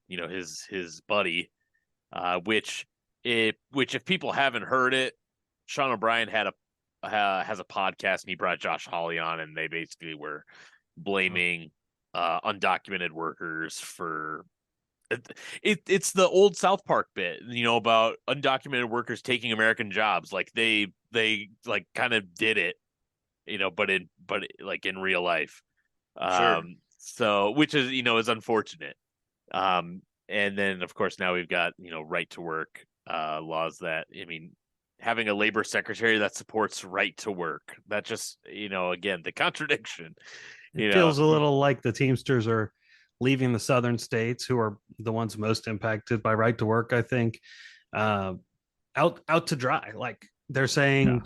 Speaker 1: his buddy, which if people haven't heard it, Sean O'Brien has a podcast and he brought Josh Hawley on, and they basically were blaming undocumented workers for it's the old South Park bit, about undocumented workers taking American jobs. Like they like kind of did it, but in real life.
Speaker 3: Sure.
Speaker 1: So which is is unfortunate. And then of course now we've got right to work laws that, having a labor secretary that supports right to work, that just again, the contradiction.
Speaker 11: It feels a little like the Teamsters are leaving the southern states, who are the ones most impacted by right to work, I think, out to dry. Like they're saying,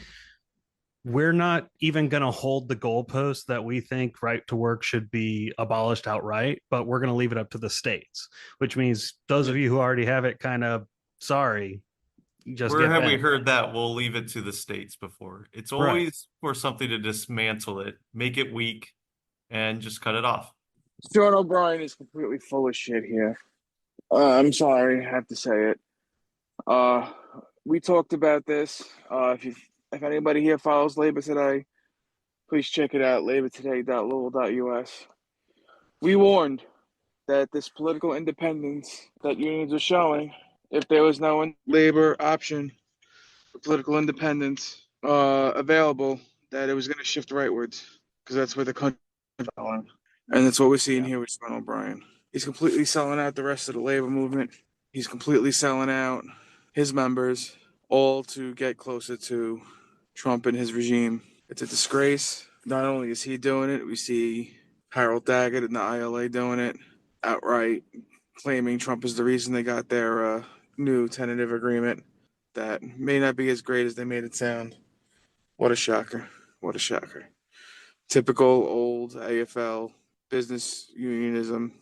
Speaker 11: we're not even going to hold the goalpost that we think right to work should be abolished outright, but we're going to leave it up to the states, which means those of you who already have it, kind of sorry. Just
Speaker 4: Where
Speaker 11: get
Speaker 4: have
Speaker 11: that.
Speaker 4: we heard that? We'll leave it to the states before. It's always for something to dismantle it, make it weak, and just cut it off.
Speaker 16: Sean O'Brien is completely full of shit here. I'm sorry, I have to say it. We talked about this. If anybody here follows Labor Today, please check it out, labortoday.lowell.us. We warned that this political independence that unions are showing, if there was no labor option for political independence available, that it was going to shift rightwards, because that's where the country is going. And that's what we're seeing here with Sean O'Brien. He's completely selling out the rest of the labor movement. He's completely selling out his members, all to get closer to Trump and his regime. It's a disgrace. Not only is he doing it, we see Harold Daggett and the ILA doing it outright, claiming Trump is the reason they got their new tentative agreement that may not be as great as they made it sound. What a shocker. What a shocker. Typical old AFL business unionism.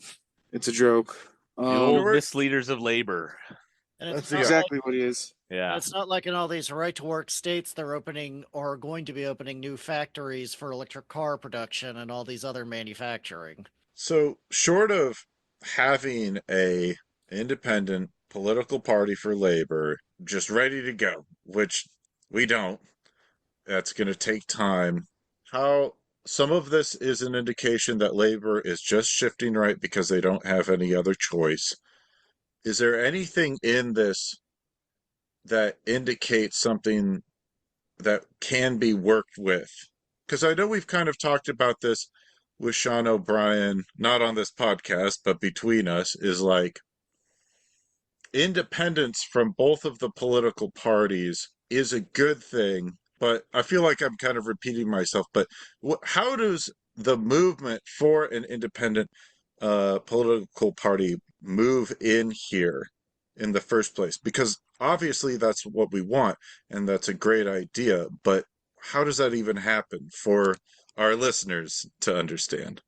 Speaker 16: It's a joke.
Speaker 1: The old misleaders of labor.
Speaker 2: And
Speaker 16: That's exactly what he is.
Speaker 1: Yeah.
Speaker 2: It's not like in all these right to work states they're opening or going to be opening new factories for electric car production and all these other manufacturing.
Speaker 3: So, short of having a independent political party for labor just ready to go, which we don't, that's going to take time. How some of this is an indication that labor is just shifting right because they don't have any other choice. is there anything in this that indicates something that can be worked with? Because I know we've kind of talked about this with Sean O'Brien, not on this podcast, but between us, is like independence from both of the political parties is a good thing, but I feel like I'm kind of repeating myself. But how does the movement for an independent political party move in here in the first place? Because obviously that's what we want, and that's a great idea. But how does that even happen for our listeners to understand?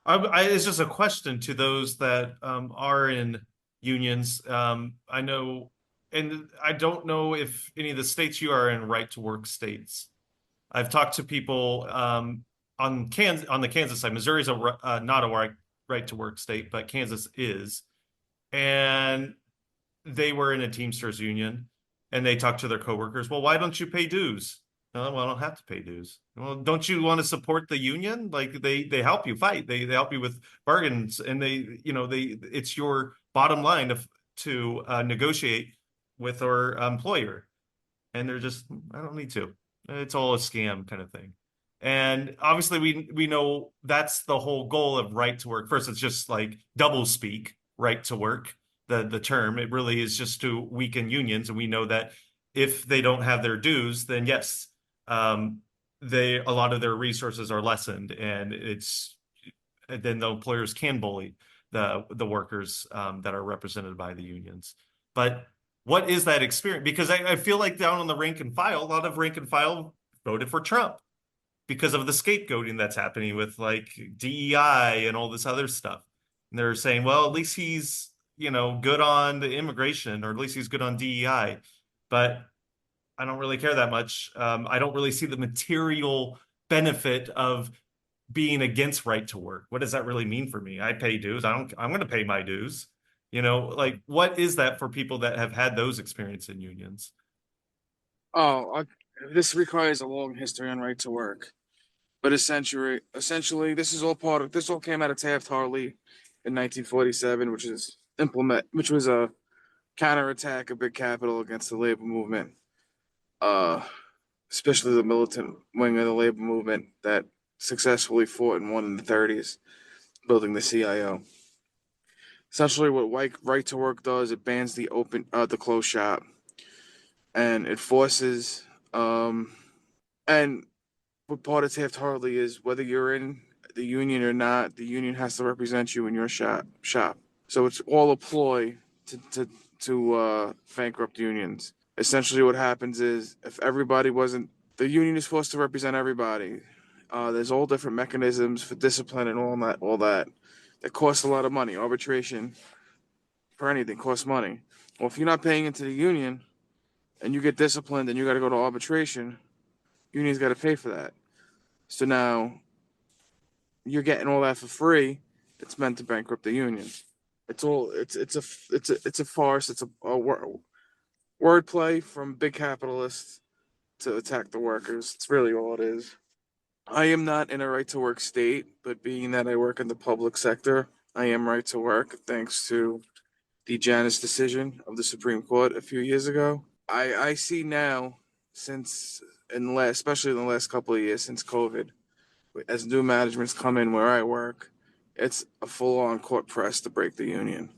Speaker 4: It's just a question to those that are in unions. I know, and I don't know if any of the states you are in right to work states. I've talked to people on the Kansas side. Missouri's not a right to work state, but Kansas is, and they were in a Teamsters union, and they talked to their coworkers. Well, why don't you pay dues? Oh, well, I don't have to pay dues. Well, don't you want to support the union? Like they help you fight. They help you with bargains, and it's your bottom line to negotiate with our employer. And they're just, I don't need to. It's all a scam kind of thing. And obviously we know that's the whole goal of right to work. First, it's just like double speak, right to work, the term. It really is just to weaken unions. And we know that if they don't have their dues, then yes, a lot of their resources are lessened, and then the employers can bully the workers that are represented by the unions. But what is that experience? Because I feel like down on the rank and file, a lot of rank and file voted for Trump because of the scapegoating that's happening with like DEI and all this other stuff. And they're saying, well, at least he's, good on the immigration, or at least he's good on DEI. But I don't really care that much. I don't really see the material benefit of being against right to work. What does that really mean for me? I pay dues. I'm going to pay my dues. Like what is that for people that have had those experiences in unions?
Speaker 16: This requires a long history on right to work, but essentially, this all came out of Taft-Hartley in 1947, which was a counterattack of big capital against the labor movement, especially the militant wing of the labor movement that successfully fought and won in the 30s, building the CIO. Essentially, what right to work does, it bans the closed shop, and it forces, and what part of Taft-Hartley is whether you're in the union or not, the union has to represent you in your shop. So it's all a ploy to bankrupt unions. Essentially, what happens is if the union is supposed to represent everybody. There's all different mechanisms for discipline and all that. That costs a lot of money. Arbitration for anything costs money. Well, if you're not paying into the union and you get disciplined and you got to go to arbitration, union's got to pay for that. So now you're getting all that for free. It's meant to bankrupt the union. It's a farce. It's a wordplay from big capitalists to attack the workers. It's really all it is. I am not in a right to work state, but being that I work in the public sector, I am right to work thanks to the Janus decision of the Supreme Court a few years ago. I see now, especially in the last couple of years since COVID, as new management's come in where I work, it's a full-on court press to break the union.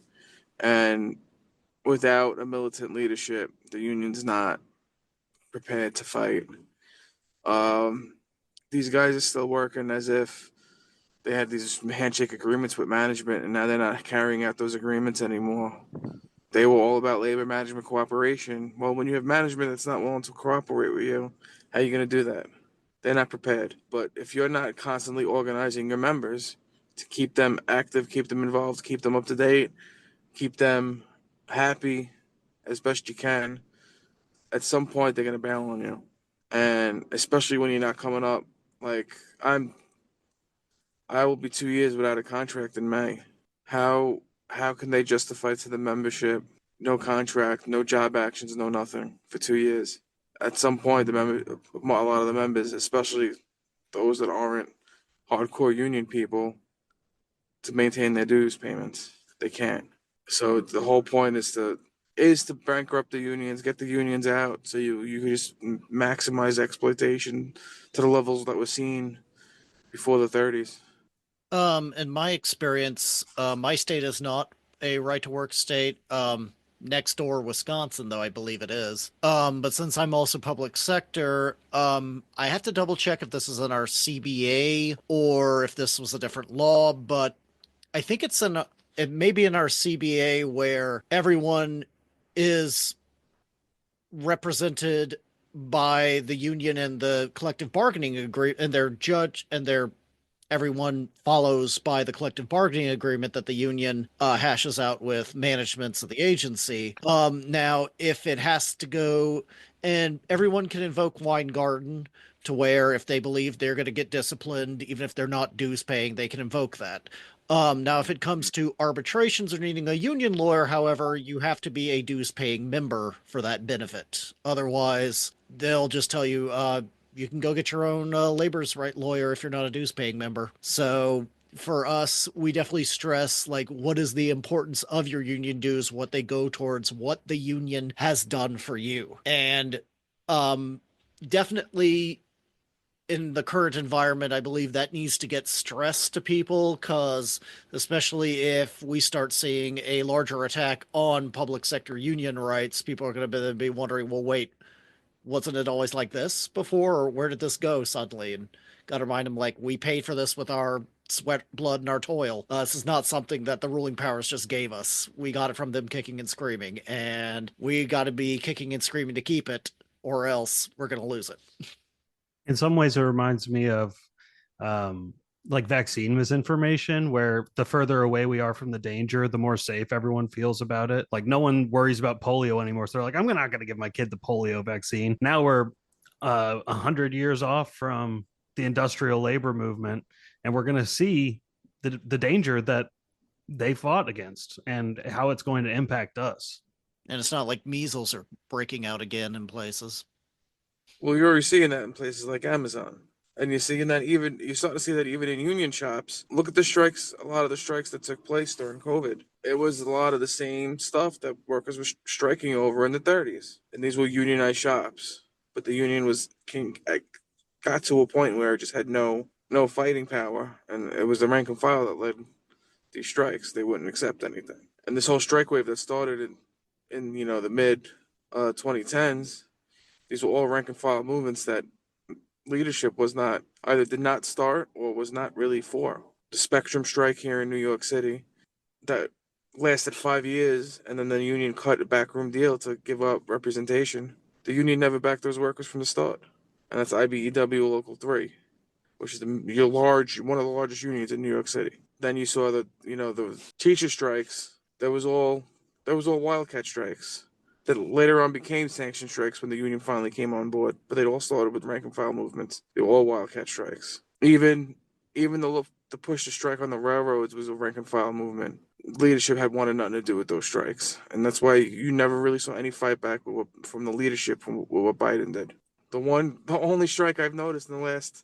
Speaker 16: And without a militant leadership, the union's not prepared to fight. These guys are still working as if they had these handshake agreements with management, and now they're not carrying out those agreements anymore. They were all about labor management cooperation. Well, when you have management that's not willing to cooperate with you, how are you going to do that? They're not prepared. But if you're not constantly organizing your members to keep them active, keep them involved, keep them up to date, keep them happy as best you can, at some point they're going to bail on you. And especially when you're not coming up, like I will be 2 years without a contract in May. How can they justify to the membership no contract, no job actions, no nothing for 2 years? At some point, a lot of the members, especially those that aren't hardcore union people, to maintain their dues payments, they can't. So the whole point is to bankrupt the unions, get the unions out, so you can just maximize exploitation to the levels that was seen before the 30s.
Speaker 2: In my experience, my state is not a right to work state. Next door, Wisconsin, though I believe it is. But since I'm also public sector, I have to double check if this is in our CBA or if this was a different law. But I think it may be in our CBA where everyone is represented by the union and the collective bargaining agreement, and their judge and their everyone follows by the collective bargaining agreement that the union hashes out with managements of the agency. Now, if it has to go, and everyone can invoke Weingarten to where if they believe they're going to get disciplined, even if they're not dues paying, they can invoke that. Now, if it comes to arbitrations or needing a union lawyer, however, you have to be a dues paying member for that benefit. Otherwise, they'll just tell you, you can go get your own labor's right lawyer if you're not a dues paying member. So for us, we definitely stress like what is the importance of your union dues, what they go towards, what the union has done for you. And definitely in the current environment, I believe that needs to get stressed to people because especially if we start seeing a larger attack on public sector union rights, people are going to be wondering, well, wait, wasn't it always like this before, or where did this go suddenly? And got to remind them, like, we paid for this with our sweat, blood, and our toil. This is not something that the ruling powers just gave us. We got it from them kicking and screaming, and we got to be kicking and screaming to keep it, or else we're going to lose it.
Speaker 11: In some ways, it reminds me of like vaccine misinformation, where the further away we are from the danger, the more safe everyone feels about it. Like no one worries about polio anymore. So they're like, I'm not going to give my kid the polio vaccine. Now we're 100 years off from the industrial labor movement, and we're going to see the danger that they fought against and how it's going to impact us.
Speaker 2: And it's not like measles are breaking out again in places.
Speaker 16: Well, you're already seeing that in places like Amazon. And you're starting to see that even in union shops. Look at the strikes, a lot of the strikes that took place during COVID. It was a lot of the same stuff that workers were striking over in the 30s. And these were unionized shops. But the union got to a point where it just had no fighting power. And it was the rank and file that led these strikes. They wouldn't accept anything. And this whole strike wave that started in the mid 2010s, these were all rank and file movements that leadership did not start or was not really for. The Spectrum strike here in New York City that lasted 5 years, and then the union cut a backroom deal to give up representation. The union never backed those workers from the start, and that's IBEW Local 3, which is one of the largest unions in New York City. Then you saw the teacher strikes. There was all wildcat strikes that later on became sanctioned strikes when the union finally came on board. But they all started with rank and file movements. They were all wildcat strikes. Even the push to strike on the railroads was a rank and file movement. Leadership had wanted nothing to do with those strikes, and that's why you never really saw any fight back from the leadership from what Biden did. The only strike I've noticed in the last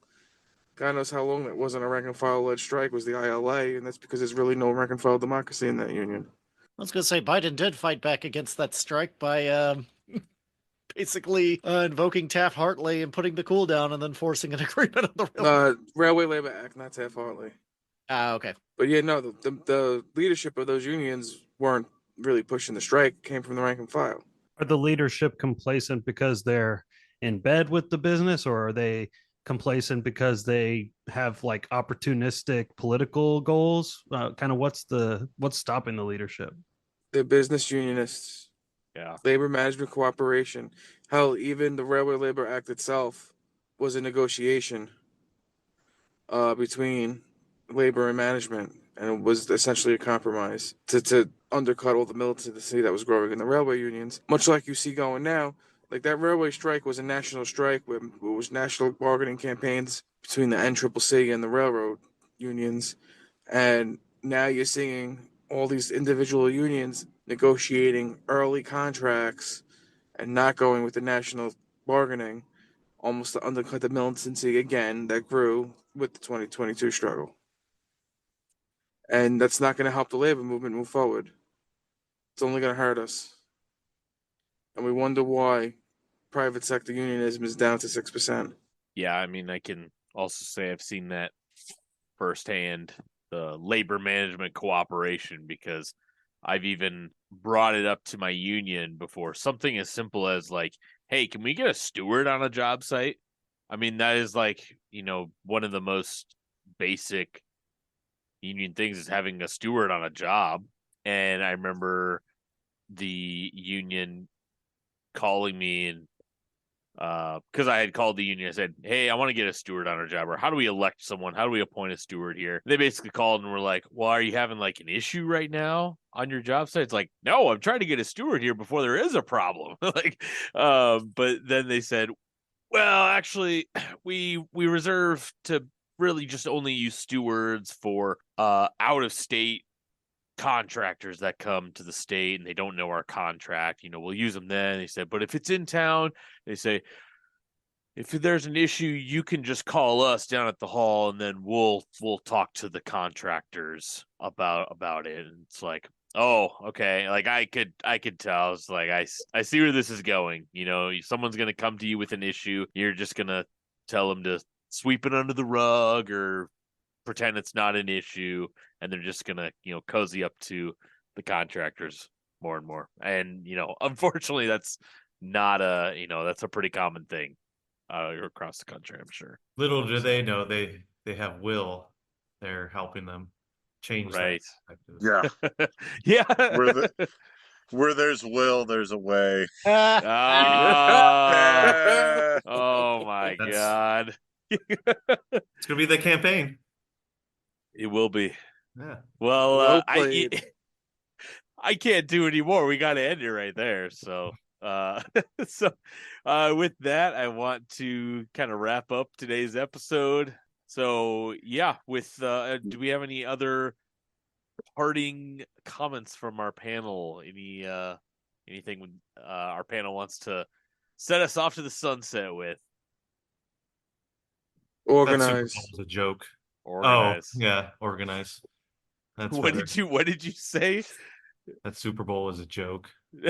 Speaker 16: God knows how long that wasn't a rank and file led strike was the ILA, and that's because there's really no rank and file democracy in that union.
Speaker 2: I was going to say Biden did fight back against that strike by basically invoking Taft-Hartley and putting the cool down and then forcing an agreement on the
Speaker 16: Railway Labor Act, not Taft-Hartley.
Speaker 2: Okay.
Speaker 16: But yeah, no, the leadership of those unions weren't really pushing the strike. It came from the rank and file.
Speaker 11: Are the leadership complacent because they're in bed with the business, or are they complacent because they have like opportunistic political goals? Kind of what's stopping the leadership?
Speaker 16: They're business unionists.
Speaker 1: Yeah.
Speaker 16: Labor management cooperation. Hell, even the Railway Labor Act itself was a negotiation between labor and management, and it was essentially a compromise to undercut all the militancy that was growing in the railway unions, much like you see going now. Like that railway strike was a national strike where it was national bargaining campaigns between the NCCC and the railroad unions. And now you're seeing all these individual unions negotiating early contracts and not going with the national bargaining, almost to undercut the militancy again that grew with the 2022 struggle. And that's not going to help the labor movement move forward. It's only going to hurt us. And we wonder why private sector unionism is down to 6%.
Speaker 1: Yeah, I mean, I can also say I've seen that firsthand, the labor management cooperation, because I've even brought it up to my union before. Something as simple as like, hey, can we get a steward on a job site? I mean, that is like, one of the most basic union things is having a steward on a job. And I remember the union calling me and because I had called the union, I said, hey, I want to get a steward on our job, or how do we elect someone? How do we appoint a steward here? They basically called and were like, well, are you having like an issue right now on your job site? It's like, no, I'm trying to get a steward here before there is a problem. But then they said, well, actually, we reserve to really just only use stewards for out of state contractors that come to the state and they don't know our contract. We'll use them then. They said, but if it's in town, they say, if there's an issue, you can just call us down at the hall and then we'll talk to the contractors about it. And it's like, oh, okay. Like I could tell. It's like I see where this is going. Someone's gonna come to you with an issue. You're just gonna tell them to sweep it under the rug or pretend it's not an issue, and they're just gonna cozy up to the contractors more and more. And unfortunately, that's not that's a pretty common thing across the country, I'm sure.
Speaker 4: Little do they know they have Will. They're helping them change
Speaker 1: right.
Speaker 3: Yeah.
Speaker 1: Yeah.
Speaker 3: Where there's will, there's a way.
Speaker 1: Oh my God.
Speaker 4: It's gonna be the campaign.
Speaker 1: It will be.
Speaker 4: Yeah.
Speaker 1: Well, I can't do anymore. We got to end it right there. So, with that, I want to kind of wrap up today's episode. So, yeah, do we have any other parting comments from our panel? Anything our panel wants to set us off to the sunset with?
Speaker 16: Organize.
Speaker 4: That was a joke.
Speaker 1: Organize.
Speaker 4: Oh, yeah, organize. That's
Speaker 1: what
Speaker 4: better.
Speaker 1: did you say?
Speaker 4: That Super Bowl was a joke.
Speaker 3: For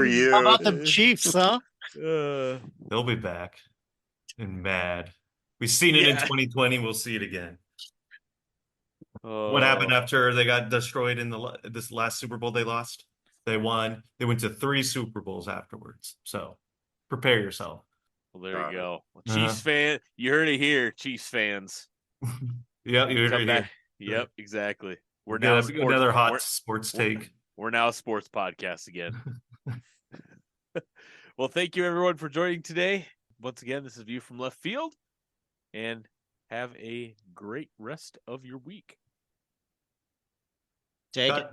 Speaker 3: you.
Speaker 2: How about the Chiefs, huh?
Speaker 4: They'll be back and mad. We've seen it in 2020. We'll see it again. What happened after they got destroyed in this last Super Bowl they lost? They won. They went to 3 Super Bowls afterwards. So prepare yourself.
Speaker 1: Well, there you go. Chiefs fan, you heard it here, Chiefs fans.
Speaker 4: Yep, you heard it here.
Speaker 1: Yep, exactly. We're
Speaker 4: now
Speaker 1: now
Speaker 4: another hot sports take.
Speaker 1: We're now a sports podcast again. Well, thank you everyone for joining today. Once again, this is View from Left Field, and have a great rest of your week.
Speaker 2: Take it.